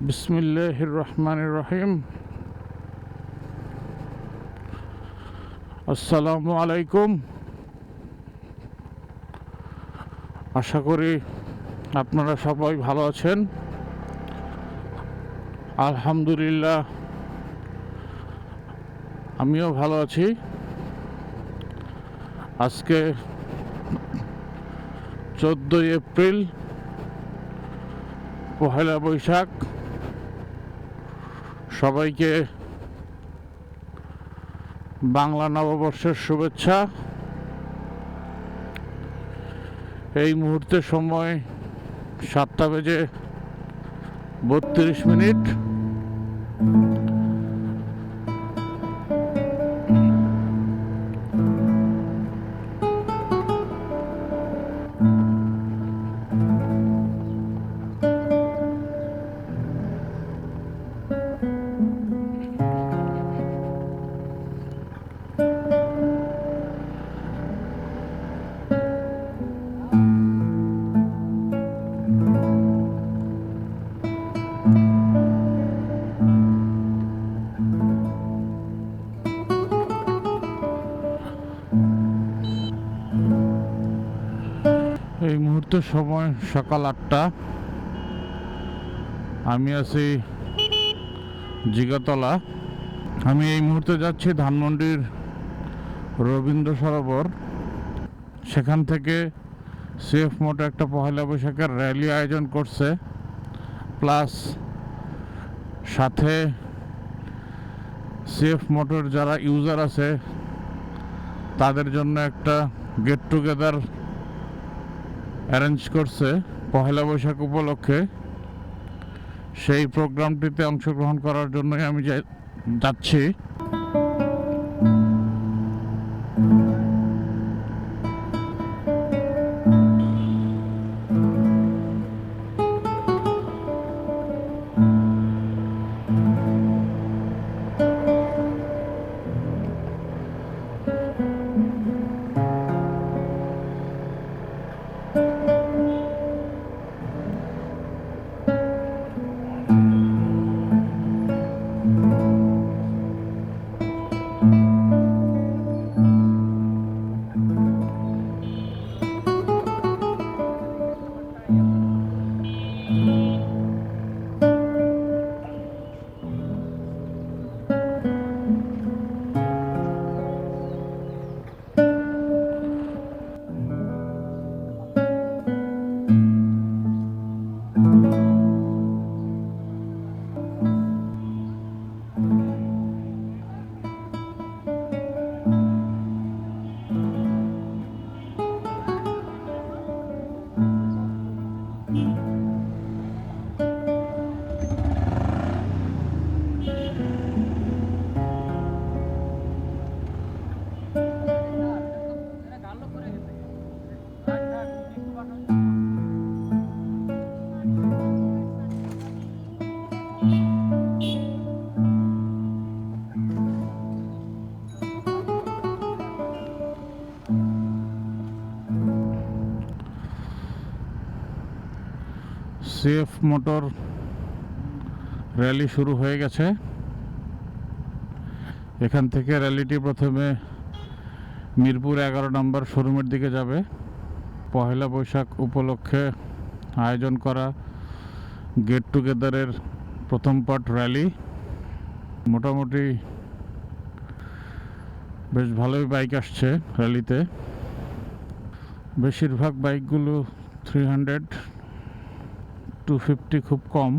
বিসমিল্লাহির রহমানির রহিম। আসসালামু আলাইকুম। আশা করি আপনারা সবাই ভালো আছেন। আলহামদুলিল্লাহ, আমিও ভালো আছি। আজকে 14 এপ্রিল, পহেলা বৈশাখ। সবাইকে বাংলা নববর্ষের শুভেচ্ছা। এই মুহূর্তে সময় 7:32। এই মুহূর্তে সময় সকাল 8টা। আমি আছি জিগাতলা। আমি এই মুহূর্তে যাচ্ছি ধানমন্ডির রবীন্দ্র সরোবর। সেখান থেকে সিএফ মোটো একটা পহেলা বৈশাখের র্যালি আয়োজন করছে, প্লাস সাথে সিএফ মোটর যারা ইউজার আছে তাদের জন্য একটা গেট টুগেদার অ্যারেঞ্জ করছে পহেলা বৈশাখ উপলক্ষে। সেই প্রোগ্রামটিতে অংশগ্রহণ করার জন্যই আমি যাচ্ছি। সিএফ মোটর র্যালি শুরু হয়ে গেছে। এখান থেকে র্যালিটি প্রথমে মিরপুর 11 নম্বর শোরুমের দিকে যাবে। পহেলা বৈশাখ উপলক্ষে আয়োজন করা গেট টুগেদারের প্রথম পার্ট র্যালি। মোটামুটি বেশ ভালোই বাইক আসছে র্যালিতে। বেশিরভাগ বাইকগুলো 300, 250 খুব কম।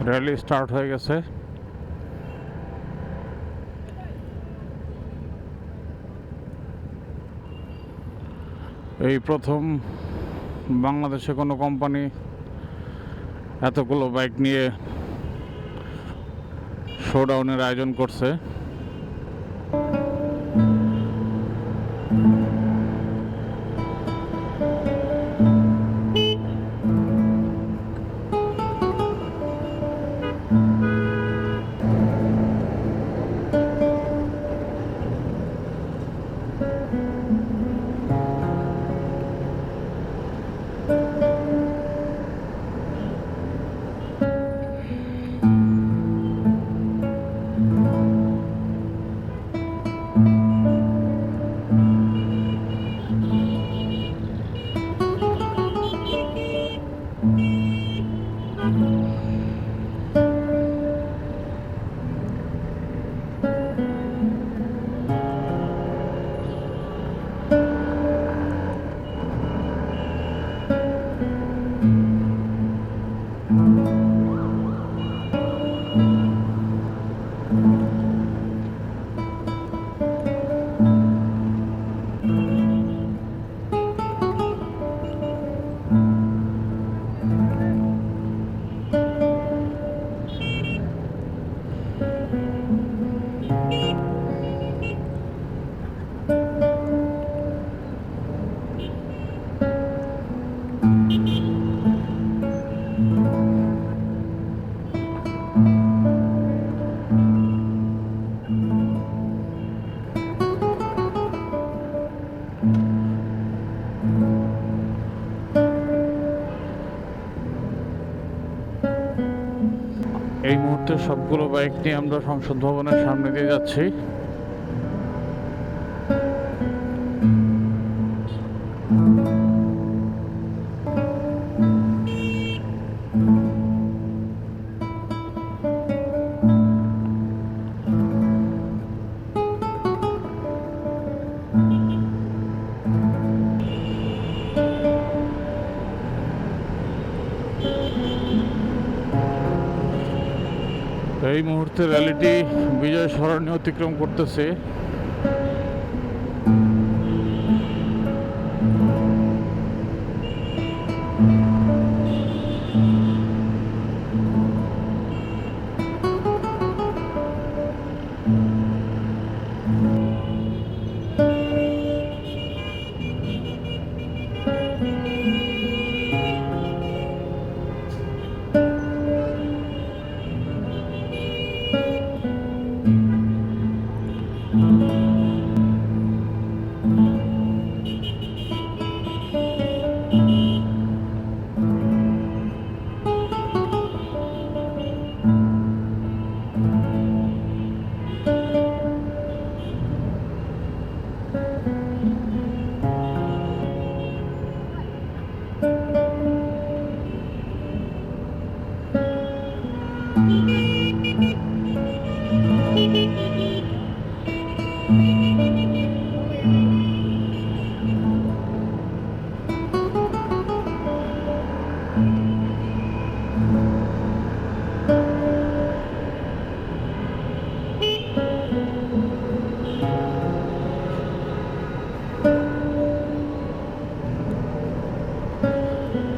র্যালি স্টার্ট হয়ে গেছে। এই প্রথম বাংলাদেশে কোনো কোম্পানি এতগুলো বাইক নিয়ে শোডাউনের আয়োজন করছে। এই মুহূর্তে সবগুলো বাইক নিয়ে আমরা সংসদ ভবনের সামনে দিয়ে যাচ্ছি। এই মুহূর্তে র্যালিটি বিজয় সরণি অতিক্রম করতেছে।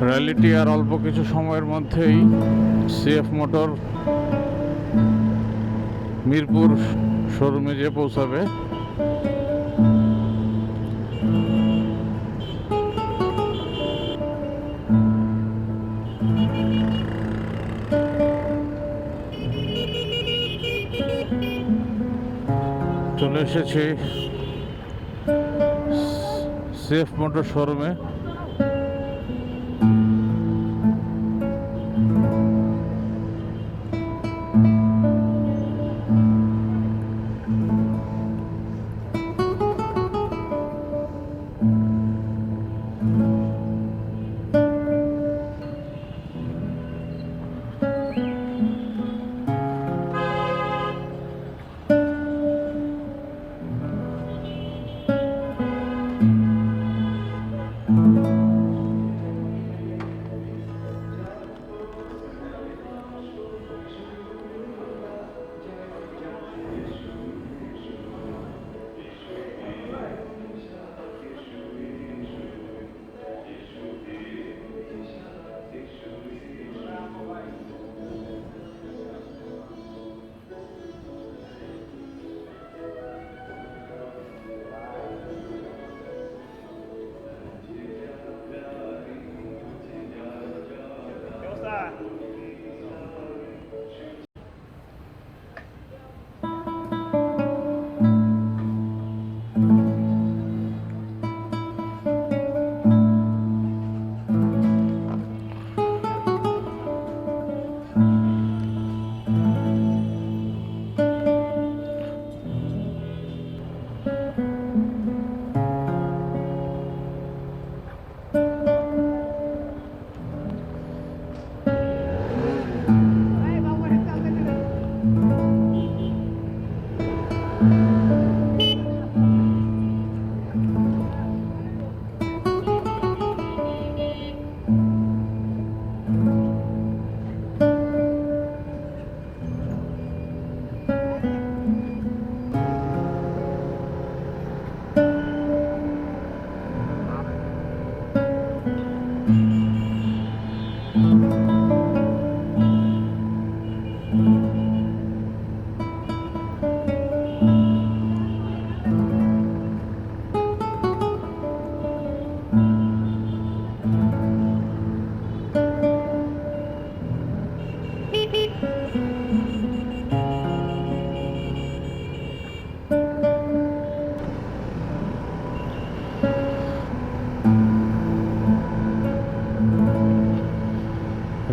র্যালিটি আর অল্প কিছু সময়ের মধ্যেই সিএফ মোটর মিরপুর শোরুমে যেয়ে পৌঁছাবে। চলে এসেছি সিএফ মোটর শোরুমে।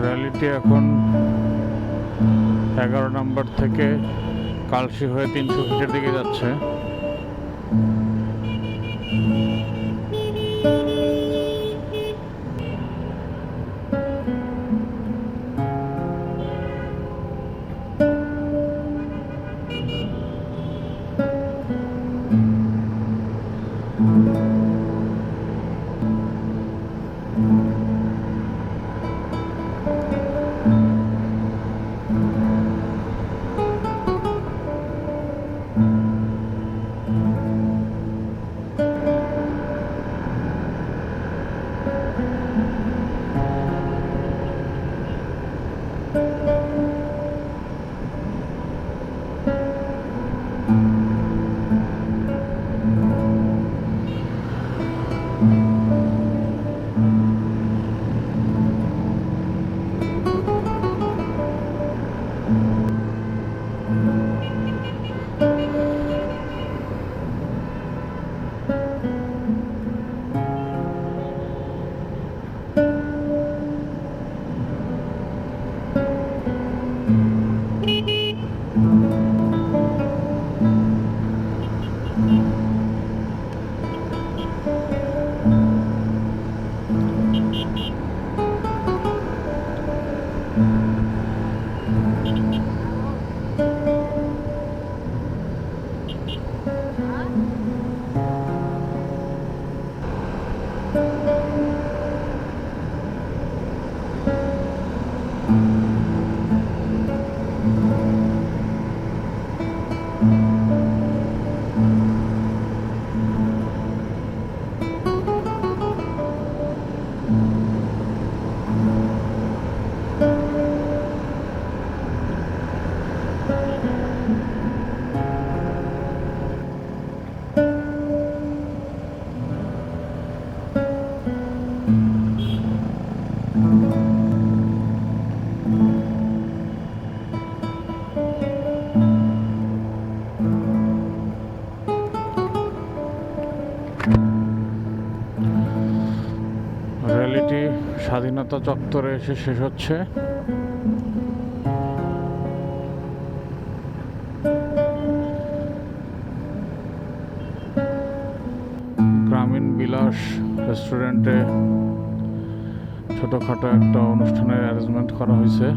র্যালিটি এখন 11 নম্বর থেকে কালশি হয়ে 300 ফিটের দিকে যাচ্ছে। র্যালিটি স্বাধীনতা চত্বরে এসে শেষ হচ্ছে। গ্রামীণ বিলাস রেস্টুরেন্টে ছোটখাটো একটা অনুষ্ঠানের অ্যারেঞ্জমেন্ট করা হয়েছে।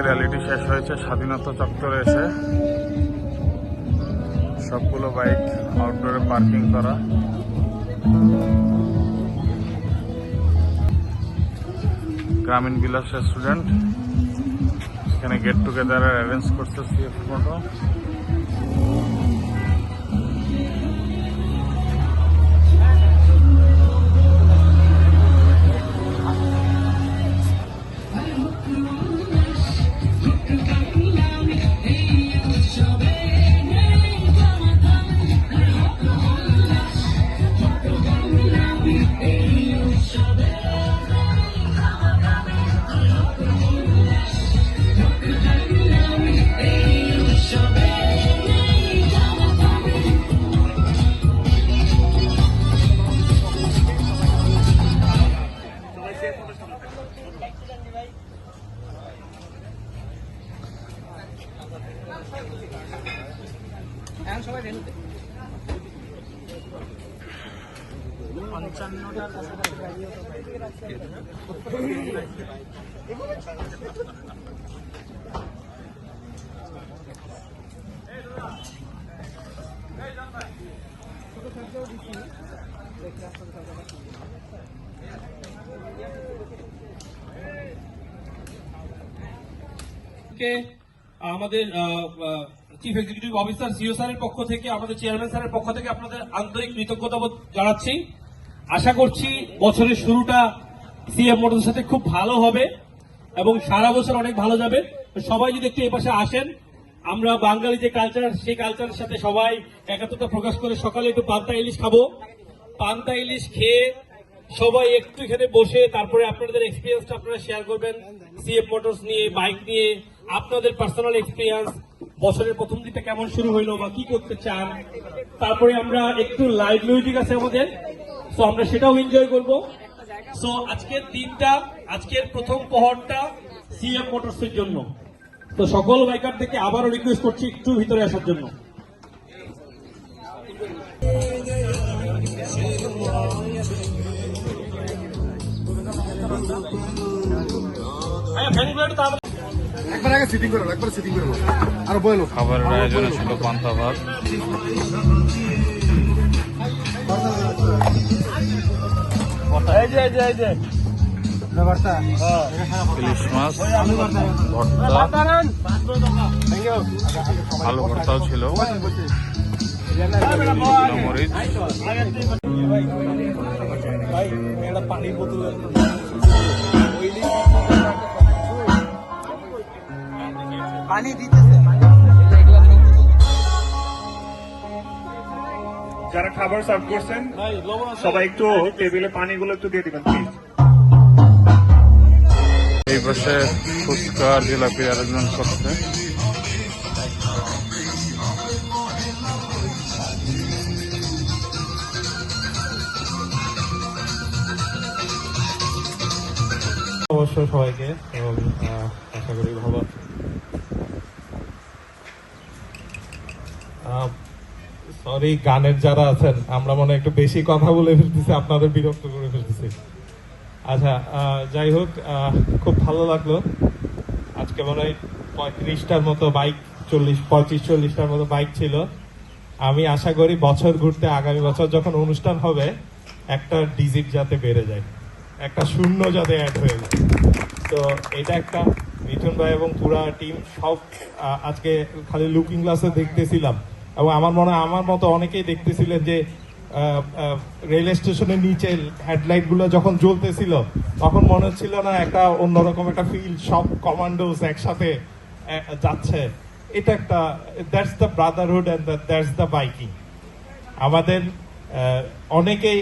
র্যালিটি শেষ হয়েছে স্বাধীনতা চত্বরে এসে। সবগুলো বাইক আউটডোরে পার্কিং করা। গ্রামীণ বিলাস রেস্টুরেন্ট এখানে গেট টুগেদার অ্যারেঞ্জ করছে সিএফ মোটো। Show me. 55টার কাছাকাছি গাড়ি আমাদের চিফ এক্সিকিউটিভ অফিসার সিও স্যারের পক্ষ থেকে, আমাদের চেয়ারম্যান স্যারের পক্ষ থেকে আপনাদের আন্তরিক কৃতজ্ঞতা জানাচ্ছি। আশা করছি বছরের শুরুটা সিএফ মোটরসের সাথে খুব ভালো হবে এবং সারা বছর অনেক ভালো যাবে। সবাই যদি একটু এই পাশে আসেন, আমরা বাঙালি যে কালচার, সেই কালচারের সাথে সবাই একাত্মতা প্রকাশ করে সকালে একটু পান্তা ইলিশ খাবো। পান্তা ইলিশ খেয়ে সবাই একটু এখানে বসে তারপরে আপনাদের এক্সপিরিয়েন্সটা আপনারা শেয়ার করবেন সিএফ মোটরস নিয়ে, বাইক নিয়ে, আপনাদের পার্সোনাল এক্সপিরিয়েন্স, বছরের প্রথম দিকটা কেমন শুরু হইলো বা কি করতে চান। তারপরে আমরা একটু লাইভ মিউজিক আছে আমাদের, তো আমরা সেটাও এনজয় করবো। সো আজকের দিনটা, আজকের প্রথম প্রহরটা সিএফ মোটরস এর জন্য। তো সকল বাইকার থেকে আবারও রিকোয়েস্ট করছি একটু ভিতরে আসার জন্য। একবার আগে সিটিং করো, একবার সিটিং করো, আর বলো খাবারের আয়োজনে ছিল পান্তা ভাত, ইলিশ মাছ, ভর্তা, আলু ভর্তাও ছিল, মরিচ, পানির বোতল পানি দিতেছে। যারা খাবার সার্ভ করছেন সবাই একটু টেবিলে পানিগুলো একটু দিয়ে দিবেন প্লিজ। এই পাশে ফুচকা জিলাপি অ্যারেঞ্জমেন্ট করছে। অবশ্য সবাইকে, এবং আশা করি ভালো। সরি, গানের যারা আছেন, আমরা মনে একটু বেশি কথা বলে ফেলতেছি, আপনাদের বিরক্ত করে ফেলতেছি। আচ্ছা, যাই হোক, খুব ভালো লাগলো। আজকে মনে হয় 35টার মতো বাইক, 35-40টার মতো বাইক ছিল। আমি আশা করি বছর ঘুরতে, আগামী বছর যখন অনুষ্ঠান হবে, একটা ডিজিট যাতে বেড়ে যায়, একটা শূন্য যাতে অ্যাড হয়ে যায়। তো এটা একটা, মিঠুন ভাই এবং পুরা টিম সব আজকে খালি লুকিং গ্লাসে দেখতেছিলাম, এবং আমার মনে হয় আমার মতো অনেকেই দেখতেছিলেন যে রেল স্টেশনের নিচে হেডলাইট গুলো যখন জ্বলতেছিল তখন মনে হচ্ছিল না একটা অন্যরকম একটা ফিল, সব কমান্ডোস একসাথে যাচ্ছে। এটা একটা, that's the brotherhood and that's the biking. আমাদের অনেকেই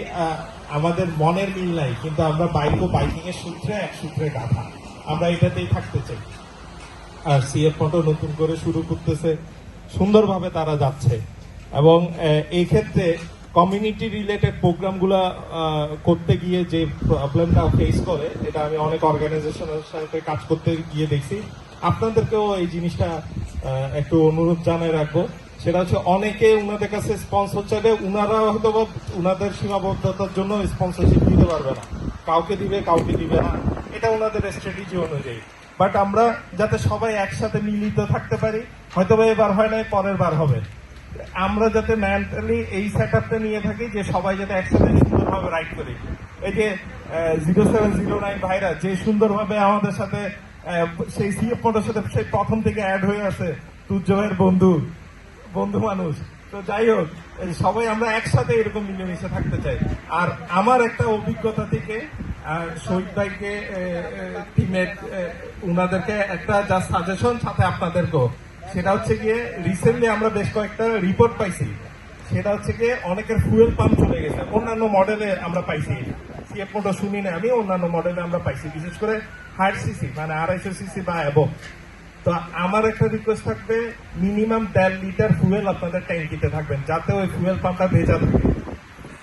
আমাদের মনের মিল নাই, কিন্তু আমরা বাইক ও বাইকিং এর সূত্রে এক সূত্রে গাঁথা, আমরা এটাতেই থাকতে চাই। আর সিএফ মোটর নতুন করে শুরু করতেছে, সুন্দরভাবে তারা যাচ্ছে, এবং এই ক্ষেত্রে কমিউনিটি রিলেটেড প্রোগ্রামগুলো করতে গিয়ে যে প্রবলেমটা ফেস করে, এটা আমি অনেক অর্গানাইজেশনের সাথে কাজ করতে গিয়ে দেখছি। আপনাদেরকেও এই জিনিসটা একটু অনুরোধ জানিয়ে রাখবো, সেটা হচ্ছে অনেকে উনাদের কাছে স্পন্সর চাইলে উনারা হয়তো উনাদের সীমাবদ্ধতার জন্য স্পন্সরশিপ দিতে পারবে না, কাউকে দিবে কাউকে দিবে না, এটা উনাদের স্ট্র্যাটেজি অনুযায়ী। বাট আমরা যাতে সবাই একসাথে মিলিত থাকতে পারি, হয়তো এবার হয় নাই, পরের বার হবে, আমরা যাতে মেন্টালি এই সেট আপটা নিয়ে থাকি যে সবাই যাতে একসাথে সুন্দরভাবে রাইড করি। এই যে 0709 ভাইরা যে সুন্দরভাবে আমাদের সাথে সেই সিএফ মোটর সাথে সেই প্রথম থেকে অ্যাড হয়ে আছে, তুজ্জয়ের বন্ধু মানুষ। তো যাই হোক, সবাই আমরা একসাথে এরকম মিলেমিশে থাকতে চাই। আর আমার একটা অভিজ্ঞতা থেকে শহীদ ভাইকে, টিমের উনাদেরকে একটা যা সাজেশন সাথে আপনাদেরকেও, সেটা হচ্ছে গিয়ে রিসেন্টলি আমরা বেশ কয়েকটা রিপোর্ট পাইছি, সেটা হচ্ছে গিয়ে অনেকের ফুয়েল পাম্প চলে গেছে, অন্যান্য মডেলে আমরা পাইছি, সিএফ মোটর শুনি না আমি, অন্যান্য মডেলে আমরা পাইছি, বিশেষ করে হায়ার সিসি মানে 250 সিসি বা অ্যাবভ। তো আমার একটা রিকোয়েস্ট থাকবে, মিনিমাম 1.5 লিটার ফুয়েল আপনাদের ট্যাঙ্কিতে থাকবেন, যাতে ওই ফুয়েল পাম্পটা ভেজা থাকে।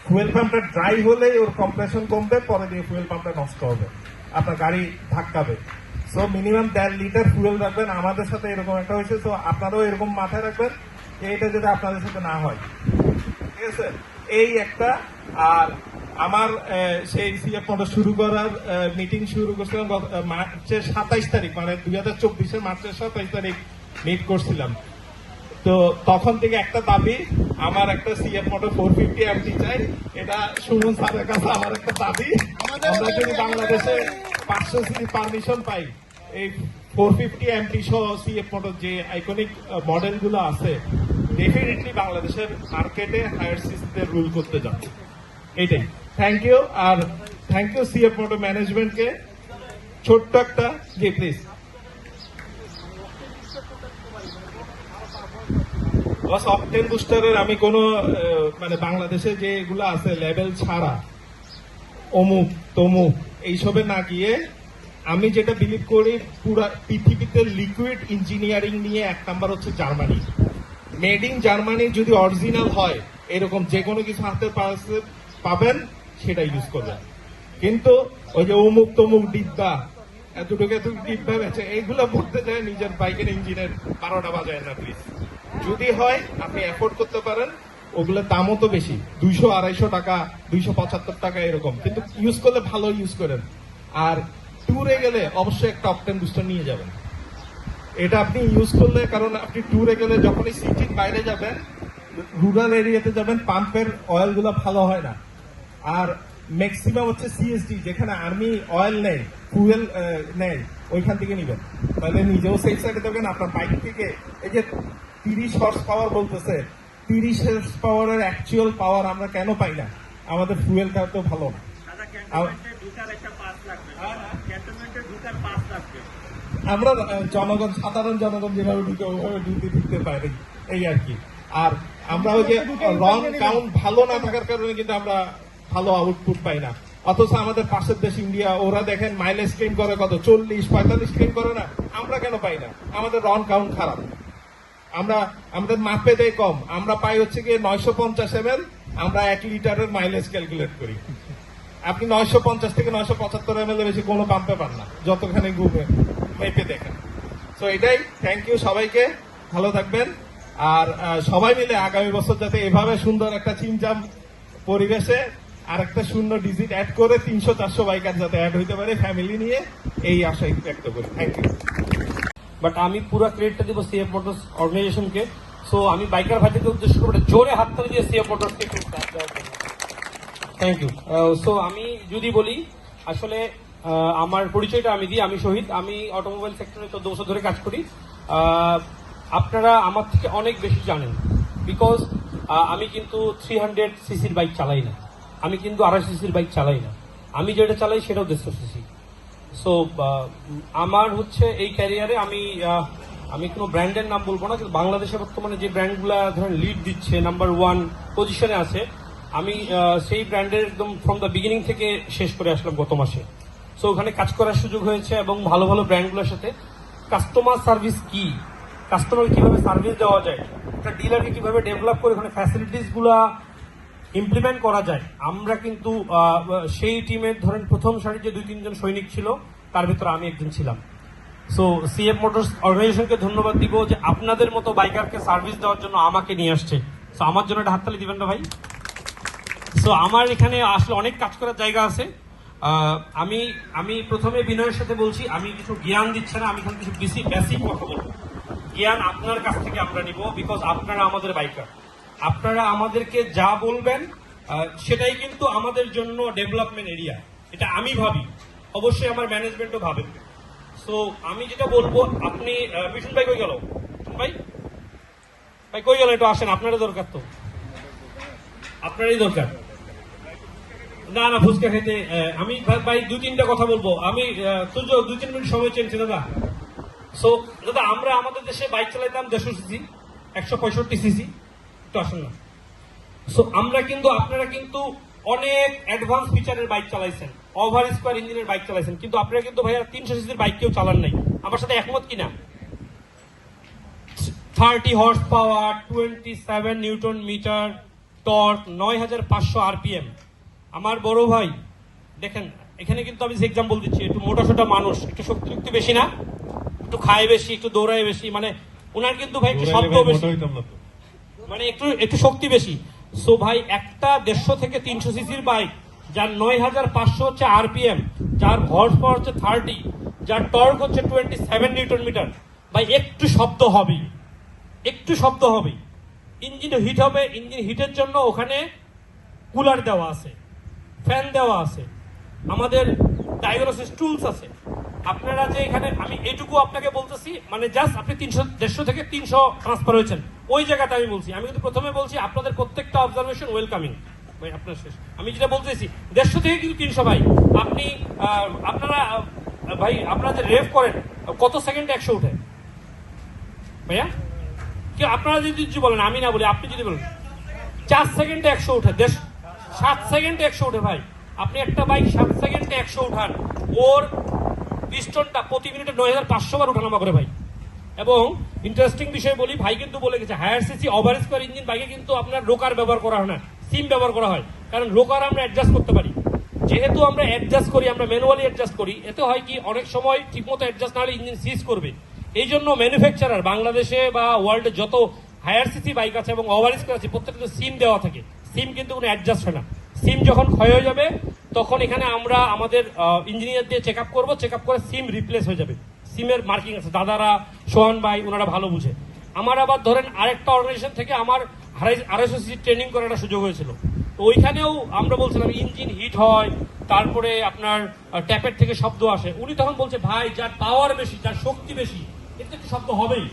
ফুয়েল পাম্পটা ড্রাই হলেই ওর কম্প্রেশন কমবে, পরে দিয়ে ফুয়েল পাম্পটা নষ্ট হবে, আপনার গাড়ি ধাক্কাবে। সো মিনিমাম 1.5 লিটার ফুয়েল রাখবেন। আমাদের সাথে এরকম একটা হয়েছে, তো আপনারাও এরকম মাথায় রাখবেন যে এটা যাতে আপনাদের সাথে না হয়, ঠিক আছে? এই একটা। আর আমার সেই সিএফ মোটর শুরু করার মিটিং শুরু করছিলাম মার্চের 27 তারিখ, মানে 2024 মার্চের 27 তারিখ মিট করছিলাম। তো তখন থেকে একটা দাবি, আমার একটা সিএফ মোটর 450 এমটি চাই। এটা সুমন স্যারের কাছে আমার একটা দাবি, আমরা যদি বাংলাদেশে 500 সিসি পারমিশন পাই, এই 450 এমটি সহ সিএফ মোটর যে আইকনিক মডেলগুলো আছে, ডেফিনেটলি বাংলাদেশের মার্কেটে হায়ার সিসিতে রুল করতে যাবে। এইটাই। Thank you. আর থ্যাংক ইউ সিএফ মোটর ম্যানেজমেন্টকে। ছোট্ট একটা, জি প্লিজ। অকটেন বুস্টারের আমি কোনো মানে বাংলাদেশে যেগুলো আছে লেভেল ছাড়া, অমুক তমুক এইসবে না গিয়ে, আমি যেটা বিলিভ করি, পুরা পৃথিবীতে লিকুইড ইঞ্জিনিয়ারিং নিয়ে 1 নাম্বার হচ্ছে জার্মানি। মেড ইন জার্মানি যদি অরিজিনাল হয়, এরকম যে কোনো কিছু হাতে পাবেন, সেটা ইউজ করবেন। কিন্তু ওই যে অমুক তমুক ডিব্বা, এতটুকু ডিব্বা বেছে, এইগুলো পড়তে যায় নিজের বাইকের ইঞ্জিনের 12টা বাজায় না প্লিজ। যদি হয় আপনি অ্যাফোর্ড করতে পারেন, ওগুলোর দামও তো বেশি, 200-250 টাকা, 275 টাকা এরকম, কিন্তু ইউজ করলে ভালো ইউজ করেন। আর ট্যুরে গেলে অবশ্যই একটা অকটেন বুস্টার নিয়ে যাবেন। এটা আপনি ইউজ করলে, কারণ আপনি ট্যুরে গেলে যখনই সিটির বাইরে যাবেন, রুরাল এরিয়াতে যাবেন, পাম্পের অয়েলগুলো ভালো হয় না। আর ম্যাক্সিমাম হচ্ছে সিএসডি, যেখানে আর্মি অয়েল নেই, ফুয়েল নেই, ওইখান থেকে নিবেন। তাহলে নিজেও সেফ সাইডে থাকবেন। আপনার বাইক থেকে এই যে 30 হর্স পাওয়ার বলতেছে, 30 হর্স পাওয়ারের অ্যাকচুয়াল পাওয়ার আমরা কেন পাই না? আমাদের ফুয়েলটা তো ভালো না। আমরা জনগণ, সাধারণ জনগণ যেভাবে ঢুকে ওইভাবে ঢুকতে পারি, এই আর কি। আর আমরা ওই যে রং কাউন্ট ভালো না থাকার কারণে কিন্তু আমরা ভালো আউটপুট পাই না। অথচ আমাদের পাশের দেশ ইন্ডিয়া, ওরা দেখেন মাইলেজ ক্লেম করে কত, 40-45 ক্লেম করে না। আমরা কেন পাই না? আমাদের রন কাউন্ট খারাপ, আমাদের মাপে দেয় কম। আমরা পাই হচ্ছে গিয়ে 950 ml, আমরা 1 লিটারের মাইলেজ ক্যালকুলেট করি। আপনি 950 থেকে 975 ml এর বেশি কোনো পাম্পে পান না, যতখানি ঘুরে মেপে দেখেন। তো এটাই। থ্যাংক ইউ সবাইকে, ভালো থাকবেন। আর সবাই মিলে আগামী বছর যাতে এভাবে সুন্দর একটা চিমচাম পরিবেশে আর একটা 0 ডিজিট অ্যাড করে 300-400 বাইকার যাতে অ্যাড হইতে পারে ফ্যামিলি নিয়ে, এই আশাই ব্যক্ত করি। Thank you. বাট আমি পুরো ক্রেডিটটা দিব সিএফ মোটরস অর্গানাইজেশনকে। সো আমি বাইকার ভাইদেরকে উদ্দেশ্য করে জোরে হাততালি দিয়ে সিএফ মোটরসকে থ্যাংক ইউ। সো আমি যদি বলি, আসলে আমার পরিচয়টা আমি দিই। আমি শহীদ, আমি অটোমোবাইল সেক্টরে 14 বছর ধরে কাজ করি। আপনারা আমার থেকে অনেক বেশি জানেন, বিকজ আমি কিন্তু 300 সিসির বাইক চালাই না, আমি কিন্তু 250 সিসির বাইক চালাই না। আমি যেটা চালাই সেটাও 150 সিসি। সো আমার হচ্ছে এই ক্যারিয়ারে আমি কোনো ব্র্যান্ডের নাম বলবো না, কিন্তু বাংলাদেশে বর্তমানে যে ব্র্যান্ডগুলা ধরেন লিড দিচ্ছে, নাম্বার 1 পজিশনে আছে, আমি সেই ব্র্যান্ডের একদম ফ্রম দ্য বিগিনিং থেকে শেষ করে আসলাম গত মাসে। সো ওখানে কাজ করার সুযোগ হয়েছে এবং ভালো ভালো ব্র্যান্ডগুলোর সাথে। কাস্টমার সার্ভিস কি, কাস্টমার কিভাবে সার্ভিস দেওয়া যায়, একটা ডিলারকে কিভাবে ডেভেলপ করে ওখানে ফ্যাসিলিটিস গুলা ইমপ্লিমেন্ট করা যায়, আমরা কিন্তু সেই টিমের ধরেন প্রথম সারির যে 2-3 জন সৈনিক ছিল, তার ভিতরে আমি একজন ছিলাম। সো সিএফ মোটরস অর্গানাইজেশনকে ধন্যবাদ দিব যে আপনাদের মতো বাইকারকে সার্ভিস দেওয়ার জন্য আমাকে নিয়ে আসছে। সো আমার জন্য একটা হাততালি দিবেন না ভাই? সো আমার এখানে আসলে অনেক কাজ করার জায়গা আছে। আমি প্রথমে বিনয়ের সাথে বলছি, আমি কিছু জ্ঞান দিচ্ছে না, আমি এখানে কিছু বেসিক কথা বলবো। জ্ঞান আপনার কাছ থেকে আমরা নিব, বিকজ আপনারা আমাদের বাইকার। আপনারা আমাদেরকে যা বলবেন সেটাই কিন্তু আমাদের জন্য ডেভেলপমেন্ট এরিয়া, এটা আমি ভাবি, অবশ্যই আমার ম্যানেজমেন্টও ভাবেন। সো আমি যেটা বলবো, আপনি মিঠুন ভাই কই গেল? ভাই ভাই কই গেল? একটু আসেন, আপনারা দরকার তো, আপনারই দরকার। না না, ফুচকা খেতে আমি ভাই 2-3টা কথা বলবো। আমি তো 2-3 মিনিট সময় চেয়েছি দাদা। সো দাদা, আমরা আমাদের দেশে বাইক চালাইতাম 150 সিসি, 165 সিসি, একটু আসেন না। সো আমরা কিন্তু, আপনারা কিন্তু অনেক অ্যাডভান্স ফিচারের বাইক চালাইছেন, ওভার স্কোয়ার ইঞ্জিনের বাইক চালাইছেন, কিন্তু আপনারা কিন্তু ভাইয়া 300 সিসির বাইক কেউ চালান নাই। আমার সাথে একমত কিনা? 30 horse power, 27 newton metre torque, 9500 RPM. আমার বড় ভাই দেখেন, এখানে কিন্তু আমি এক্সাম্পল দিচ্ছি, একটু মোটা সোটা মানুষ, একটু শক্তি বেশি না, একটু খায় বেশি, একটু দৌড়ায় বেশি, মানে ওনার কিন্তু ভাই একটু শব্দ বেশি, মানে একটু শক্তি বেশি। সো ভাই একটা 150 থেকে 300 সিসির বাইক যার 9500 হচ্ছে আরপিএম, যার হর্স পাওয়ার হচ্ছে 30, যার টর্ক হচ্ছে 27 নিউটন মিটার, ভাই একটু শব্দ হবেই, একটু শব্দ হবেই। ইঞ্জিন হিট হবে, ইঞ্জিন হিটের জন্য ওখানে কুলার দেওয়া আছে, ফ্যান দেওয়া আছে, আমাদের ডায়াগনোসিস টুলস আছে। আপনারা যে এখানে আমি এটুকু আপনাকে বলতেছি, মানে জাস্ট আপনি 150 থেকে 300 ট্রান্সফার হয়েছেন, ওই জায়গাতে আমি বলছি। আমি কিন্তু প্রথমে বলছি আপনাদের প্রত্যেকটা অবজারভেশন ওয়েলকামিং ভাই। আপনার শেষ আমি যেটা বলতেছি 150 থেকে কিন্তু 300 ভাই। আপনি আপনারা ভাই আপনারা যে রেভ করেন কত সেকেন্ডে 100 উঠে ভাইয়া? কি আপনারা যদি বলেন, আমি না বলি, আপনি যদি বলেন 4 সেকেন্ডে 100 উঠে, 7 সেকেন্ডে 100 উঠে ভাই। আপনি একটা বাইক 7 সেকেন্ডে 100 উঠান, ওর পিস্টনটা প্রতি মিনিটে 9500 বার উঠানামা করে ভাই। এবং ইন্টারেস্টিং বিষয় বলি, ভাই কিন্তু বলে গেছে higher CC over square engine বাইকে কিন্তু আপনার রোকার ব্যবহার করা হয় না, সিম ব্যবহার করা হয়। কারণ রোকার আমরা অ্যাডজাস্ট করতে পারি, যেহেতু আমরা অ্যাডজাস্ট করি, আমরা ম্যানুয়ালি অ্যাডজাস্ট করি, এতে হয় কি অনেক সময় ঠিকমতো অ্যাডজাস্ট না হলে ইঞ্জিন সিজ করবে। এই জন্য ম্যানুফ্যাকচারার বাংলাদেশে বা ওয়ার্ল্ডে যত হায়ার সিসি বাইক আছে এবং ওভার স্কোয়ার আছে প্রত্যেকটা সিম দেওয়া থাকে। সিম কিন্তু কোনো অ্যাডজাস্ট হয় না। সিম যখন ক্ষয় হয়ে যাবে তখন এখানে আমরা আমাদের ইঞ্জিনিয়ার দিয়ে চেক আপ করবো, চেক আপ করে সিম রিপ্লেস হয়ে যাবে। সিমের মার্কিং আছে, দাদারা, সোহান ভাই ওনারা ভালো বুঝে। আমার আবার ধরেন আরেকটা অর্গানাইজেশন থেকে আমার 250 সিসি ট্রেনিং করার একটা সুযোগ হয়েছিল, তো ওইখানেও আমরা বলছিলাম ইঞ্জিন হিট হয়, তারপরে আপনার ট্যাপের থেকে শব্দ আসে। উনি তখন বলছে ভাই যার পাওয়ার বেশি, যার শক্তি বেশি, এতে একটু শব্দ হবেই।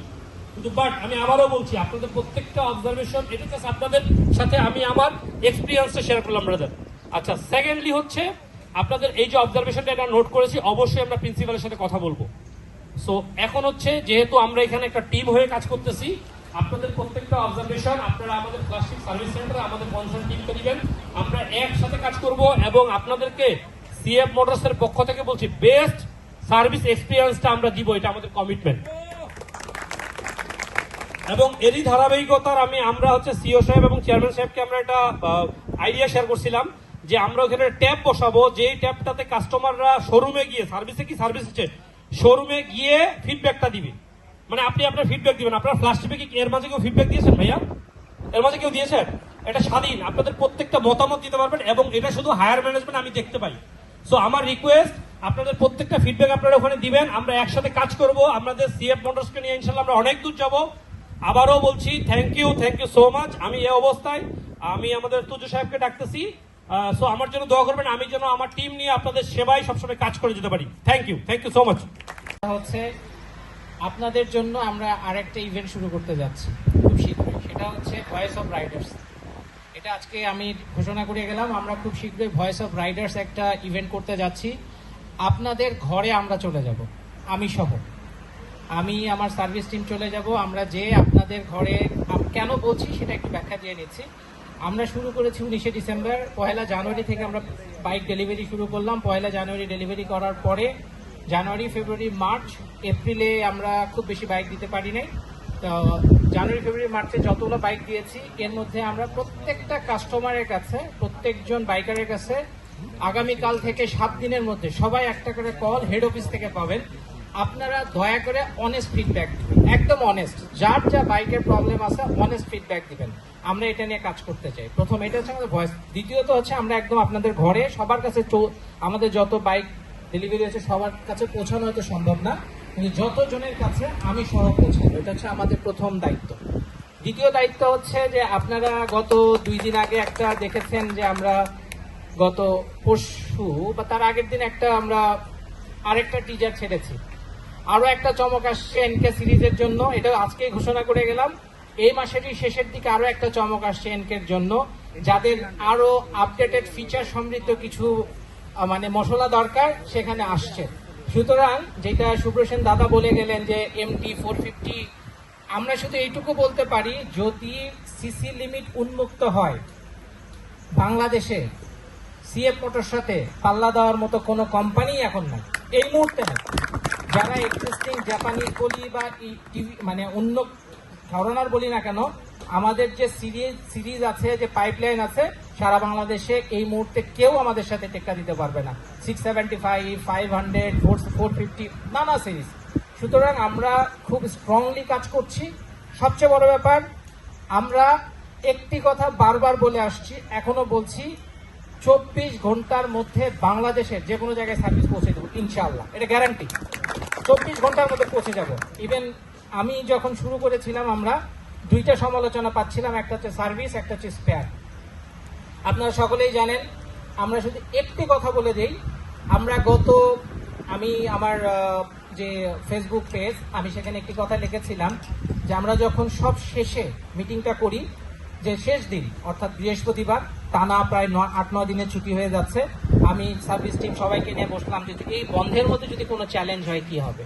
কিন্তু বাট আমি আবারও বলছি আপনাদের প্রত্যেকটা অবজারভেশন, এটা জাস্ট আপনাদের সাথে আমি আমার এক্সপিরিয়েন্সটা শেয়ার করলাম ব্রাদার। আচ্ছা, সেকেন্ডলি হচ্ছে আপনাদের এই যে অবজারভেশনটা এটা নোট করেছি, অবশ্যই আমরা প্রিন্সিপালের সাথে কথা বলবো। সো এখন হচ্ছে যেহেতু আমরা এখানে একটা টিম হয়ে কাজ করতেছি, আপনাদের প্রত্যেকটা অবজারভেশন আপনারা আমাদের ফ্ল্যাগশিপ সার্ভিস সেন্টারে আমাদের কনসার্ন টিমকে দিবেন, আমরা একসাথে কাজ করব এবং আপনাদেরকে সিএফ মোটরসের পক্ষ থেকে বলছি বেস্ট সার্ভিস এক্সপিরিয়েন্সটা আমরা দিব, এটা আমাদের কমিটমেন্ট। এবং এরই ধারাবাহিকতার আমরা হচ্ছে সিও সাহেব এবং চেয়ারম্যান সাহেবকে আমরা একটা আইডিয়া শেয়ার করছিলাম যে আমরা ওখানে ট্যাপ বসাবো, যেই ট্যাপটাতে কাস্টমাররা শোরুমে গিয়ে সার্ভিসে কি সার্ভিস হচ্ছে শোরুমে গিয়ে ফিডব্যাকটা দিবে। মানে আপনি আপনার ফিডব্যাক দিবেন। আপনার ফ্ল্যাশ টিপে কি এর মাঝে কেউ ফিডব্যাক দিয়েছেন ভাইয়া? এর মাঝে কেউ দিয়েছেন? এটা স্বাধীন, আপনাদের প্রত্যেকটা মতামত দিতে পারবেন এবং এটা শুধু হায়ার ম্যানেজমেন্ট আমি দেখতে পাই। সো আমার রিকোয়েস্ট আপনাদের প্রত্যেকটা ফিডব্যাক আপনারা ওখানে দিবেন, আমরা একসাথে কাজ করব। আপনাদের সিএফ মোটরসকে নিয়ে ইনশাল্লাহ আমরা অনেক দূর যাবো। আবারও বলছি থ্যাংক ইউ সো মাচ। আমি এই অবস্থায় আমি আমাদের তুজু সাহেবকে ডাকতেছি, সো আমার জন্য দোয়া করবেন, আমি যেন আমার টিম নিয়ে আপনাদের সেবায় সবসময় কাজ করে যেতে পারি। Thank you so much. হচ্ছে আপনাদের জন্য আমরা আরেকটা ইভেন্ট শুরু করতে যাচ্ছি খুব শীঘ্রই, সেটা হচ্ছে ভয়েস অফ রাইডার্স। এটা আজকে আমি ঘোষণা করে গেলাম, আমরা খুব শীঘ্রই ভয়েস অফ রাইডার্স একটা ইভেন্ট করতে যাচ্ছি। আপনাদের ঘরে আমরা চলে যাব, আমি সহ, আমি আমার সার্ভিস টিম চলে যাব। আমরা যে আপনাদের ঘরে, কেন বলছি সেটা একটু ব্যাখ্যা দিয়ে নিচ্ছি। আমরা শুরু করেছি 19শে ডিসেম্বর, 1 জানুয়ারি থেকে আমরা বাইক ডেলিভারি শুরু করলাম। 1 জানুয়ারি ডেলিভারি করার পরে জানুয়ারি, ফেব্রুয়ারি, মার্চ, এপ্রিলে আমরা খুব বেশি বাইক দিতে পারি নাই। তো জানুয়ারি, ফেব্রুয়ারি, মার্চে যতগুলো বাইক দিয়েছি এর মধ্যে আমরা প্রত্যেকটা কাস্টমারের কাছে, প্রত্যেকজন বাইকারের কাছে আগামীকাল থেকে 7 দিনের মধ্যে সবাই একটা করে কল হেড অফিস থেকে পাবেন। আপনারা দয়া করে অনেস্ট ফিডব্যাক দিবেন, একদম অনেস্ট, যার যা বাইকের প্রবলেম আছে অনেস্ট ফিডব্যাক দিবেন। আমরা এটা নিয়ে কাজ করতে চাই। প্রথম এটা হচ্ছে আমাদের ভয়েস। দ্বিতীয়ত হচ্ছে আমরা একদম আপনাদের ঘরে সবার কাছে, আমাদের যত বাইক ডেলিভারি আছে সবার কাছে পৌঁছানো হয়তো সম্ভব না, কিন্তু যতজনের কাছে আমি সহ পৌঁছাবো, এটা হচ্ছে আমাদের প্রথম দায়িত্ব। দ্বিতীয় দায়িত্ব হচ্ছে যে আপনারা গত 2 দিন আগে একটা দেখেছেন যে আমরা গত পরশু বা তার আগের দিন আমরা আরেকটা টিজার ছেড়েছি। আরো একটা চমক আসছে এনকে সিরিজের জন্য, এটা আজকেই ঘোষণা করে গেলাম। এই মাসেরই শেষের দিকে আরো একটা চমক আসছে এনকের জন্য, যাদের আরো আপডেটেড ফিচার সমৃদ্ধ কিছু মানে মশলা দরকার সেখানে আসছে। সুতরাং যেটা সুব্রসেন দাদা বলে গেলেন যে MT 450, আমরা শুধু এইটুকু বলতে পারি যদি সিসি লিমিট উন্মুক্ত হয় বাংলাদেশে সিএফ মোটর সাথে পাল্লা দেওয়ার মতো কোনো কোম্পানি এখন নাই, এই মুহূর্তে নাই। যারা এক্সিস্টিং জাপানিজ বলি বা মানে অন্য ধরনের বলি না কেন, আমাদের যে সিরিজ আছে, যে পাইপলাইন আছে সারা বাংলাদেশে এই মুহূর্তে কেউ আমাদের সাথে টেক্কা দিতে পারবে না। 675, 500, 450 নানা সিরিজ। সুতরাং আমরা খুব স্ট্রংলি কাজ করছি। সবচেয়ে বড় ব্যাপার, আমরা একটি কথা বারবার বলে আসছি, এখনো বলছি, 24 ঘন্টার মধ্যে বাংলাদেশের যে কোনো জায়গায় সার্ভিস পৌঁছে দেবো ইনশাআল্লাহ, এটা গ্যারান্টি। 24 ঘন্টার মধ্যে পৌঁছে যাব। ইভেন আমি যখন শুরু করেছিলাম আমরা দুইটা সমালোচনা পাচ্ছিলাম, একটা হচ্ছে সার্ভিস, একটা হচ্ছে স্পেয়ার। আপনারা সকলেই জানেন, আমরা শুধু একটি কথা বলে দেই, আমরা আমি আমার যে ফেসবুক পেজ, আমি সেখানে একটি কথা লিখেছিলাম যে আমরা যখন সব শেষে মিটিংটা করি, যে শেষ দিন অর্থাৎ বৃহস্পতিবার, টানা প্রায় 8-9 দিনের ছুটি হয়ে যাচ্ছে, আমি সার্ভিস টিম সবাইকে নিয়ে বসলাম যে এই বন্ধের মধ্যে যদি কোনো চ্যালেঞ্জ হয় কি হবে।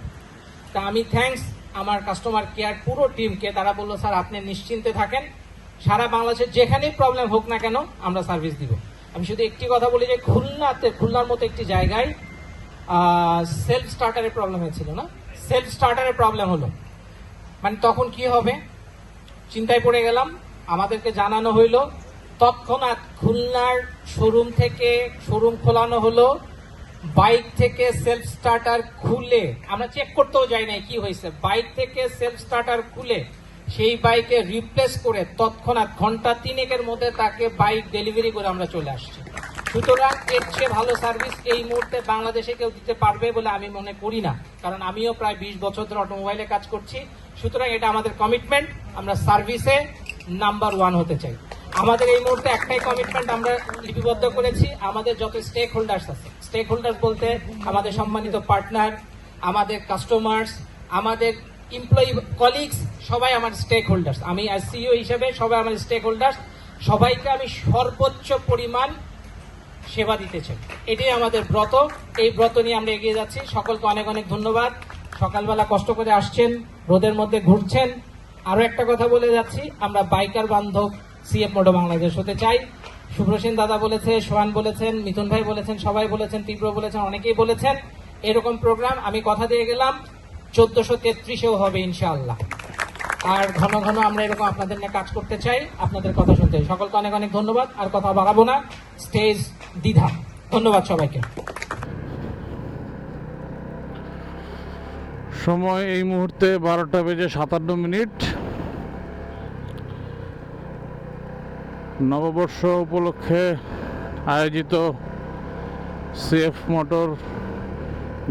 তা আমি থ্যাঙ্কস আমার কাস্টমার কেয়ার পুরো টিমকে, তারা বললো স্যার আপনি নিশ্চিন্তে থাকেন, সারা বাংলাদেশের যেখানেই প্রবলেম হোক না কেন আমরা সার্ভিস দিব। আমি শুধু একটি কথা বলি যে খুলনার মতো একটি জায়গায় সেলফ স্টার্টারের প্রবলেম হয়েছিল না, সেলফ স্টার্টারের প্রবলেম হলো, মানে তখন কি হবে চিন্তায় পড়ে গেলাম। আমাদেরকে জানানো হইলো, তৎক্ষণাৎ খুলনার শোরুম খোলানো হলো, বাইক থেকে সেলফ স্টার্টার খুলে, আমরা চেক করতেও যাই নাই কি হয়েছে, বাইক থেকে সেলফ স্টার্টার খুলে সেই বাইকে রিপ্লেস করে তৎক্ষণাৎ ঘন্টা 3-এর মধ্যে তাকে বাইক ডেলিভারি করে আমরা চলে আসছি। সুতরাং এর চেয়ে ভালো সার্ভিস এই মুহূর্তে বাংলাদেশে কেউ দিতে পারবে বলে আমি মনে করি না, কারণ আমিও প্রায় 20 বছর ধরে অটোমোবাইলে কাজ করছি। সুতরাং এটা আমাদের কমিটমেন্ট, আমরা সার্ভিসে নাম্বার 1 হতে চাই। আমাদের এই মুহূর্তে একটাই কমিটমেন্ট আমরা লিপিবদ্ধ করেছি, আমাদের যত স্টেক হোল্ডার্স আছে, স্টেক হোল্ডার্স বলতে আমাদের সম্মানিত পার্টনার, আমাদের কাস্টমার্স, আমাদের এমপ্লয়ি কলিগস, সবাই আমার স্টেক হোল্ডার্স। আমি অ্যাজ সিইও হিসেবে সবাই আমার স্টেক হোল্ডার্স, সবাইকে আমি সর্বোচ্চ পরিমাণ সেবা দিতে চাই, এটাই আমাদের ব্রত। এই ব্রত নিয়ে আমরা এগিয়ে যাচ্ছি। সকলকে অনেক অনেক ধন্যবাদ। সকালবেলা কষ্ট করে আসছেন, রোদের মধ্যে ঘুরছেন। আরো একটা কথা বলে যাচ্ছি, আমরা বাইকার বান্ধব সিএফ মোটো বাংলাদেশ হতে চাই। শুভ্রসেন দাদা বলেছে, সোহান বলেছেন, মিথুন ভাই বলেছেন, সবাই বলেছেন, তীব্র বলেছেন, অনেকেই বলেছেন। এরকম প্রোগ্রাম আমি কথা দিয়ে গেলাম 1433-এও হবে ইনশাআল্লাহ। আর ঘন ঘন আমরা এরকম আপনাদের নিয়ে কাজ করতে চাই, আপনাদের কথা শুনতে চাই। সকলকে অনেক অনেক ধন্যবাদ। আর কথা বাড়াবো না, স্টেজ দ্বিধা। ধন্যবাদ সবাইকে। সময় এই মুহূর্তে 12:57। নববর্ষ উপলক্ষে আয়োজিত CF motor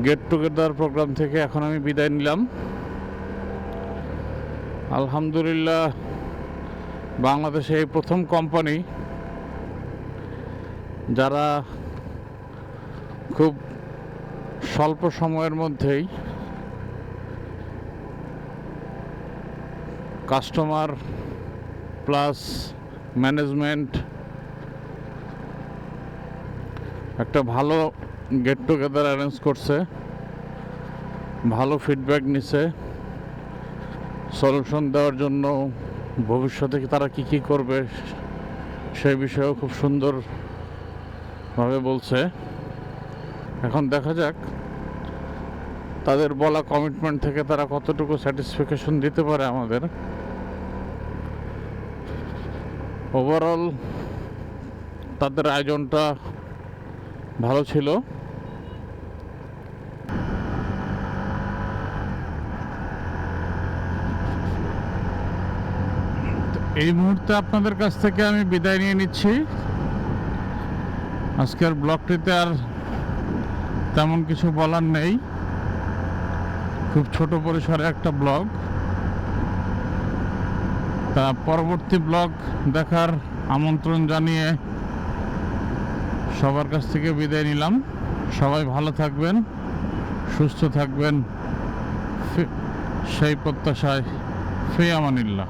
get together program থেকে এখন আমি বিদায় নিলাম। আলহামদুলিল্লাহ, বাংলাদেশে এই প্রথম কোম্পানি যারা খুব স্বল্প সময়ের মধ্যেই কাস্টমার প্লাস ম্যানেজমেন্ট একটা ভালো গেট টুগেদার অ্যারেঞ্জ করছে, ভালো ফিডব্যাক নিছে, সলিউশন দেওয়ার জন্য ভবিষ্যতে তারা কি কি করবে সেই বিষয়েও খুব সুন্দরভাবে বলছে। এখন দেখা যাক তাদের বলা কমিটমেন্ট থেকে তারা কতটুকু স্যাটিসফ্যাকশন দিতে পারে আমাদের। ওভারঅল তাদের আয়োজনটা ভালো ছিল। এই মুহূর্তে আপনাদের কাছ থেকে আমি বিদায় নিয়ে নিচ্ছি। আজকের ব্লগটিতে আর তেমন কিছু বলার নেই, খুব ছোট পরিসরে একটা ব্লগ। তা পরবর্তী ব্লগ দেখার আমন্ত্রণ জানিয়ে সবার কাছ থেকে বিদায় নিলাম। সবাই ভালো থাকবেন, সুস্থ থাকবেন, সেই প্রত্যাশায় ফি আমানিল্লাহ।